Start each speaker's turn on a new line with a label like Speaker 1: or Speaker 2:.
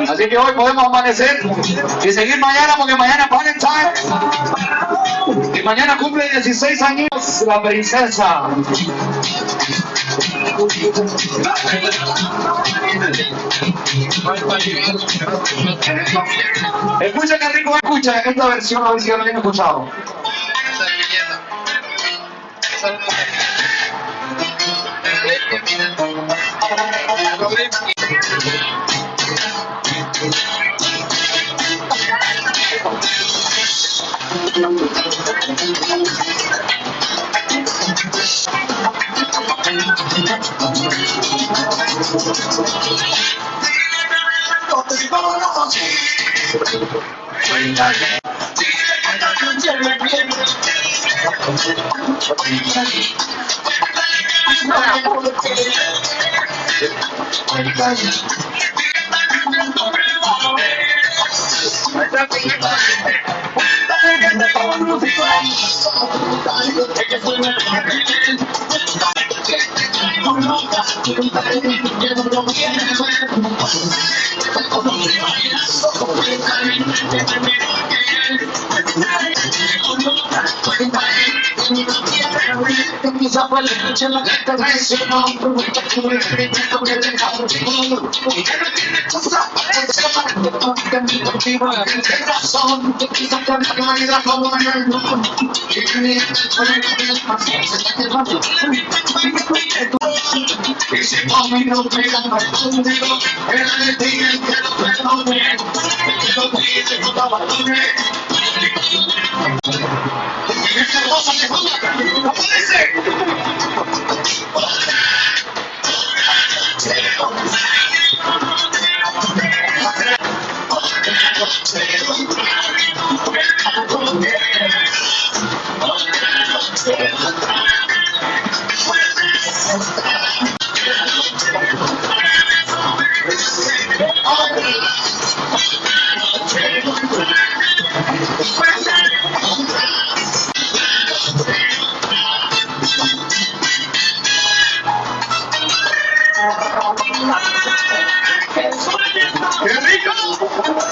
Speaker 1: Así que hoy podemos amanecer y seguir mañana, porque mañana es Valentine. Y mañana cumple 16 años la princesa. Escucha que rico, escucha esta versión, a ver si ya la han escuchado. ¡Qué rico!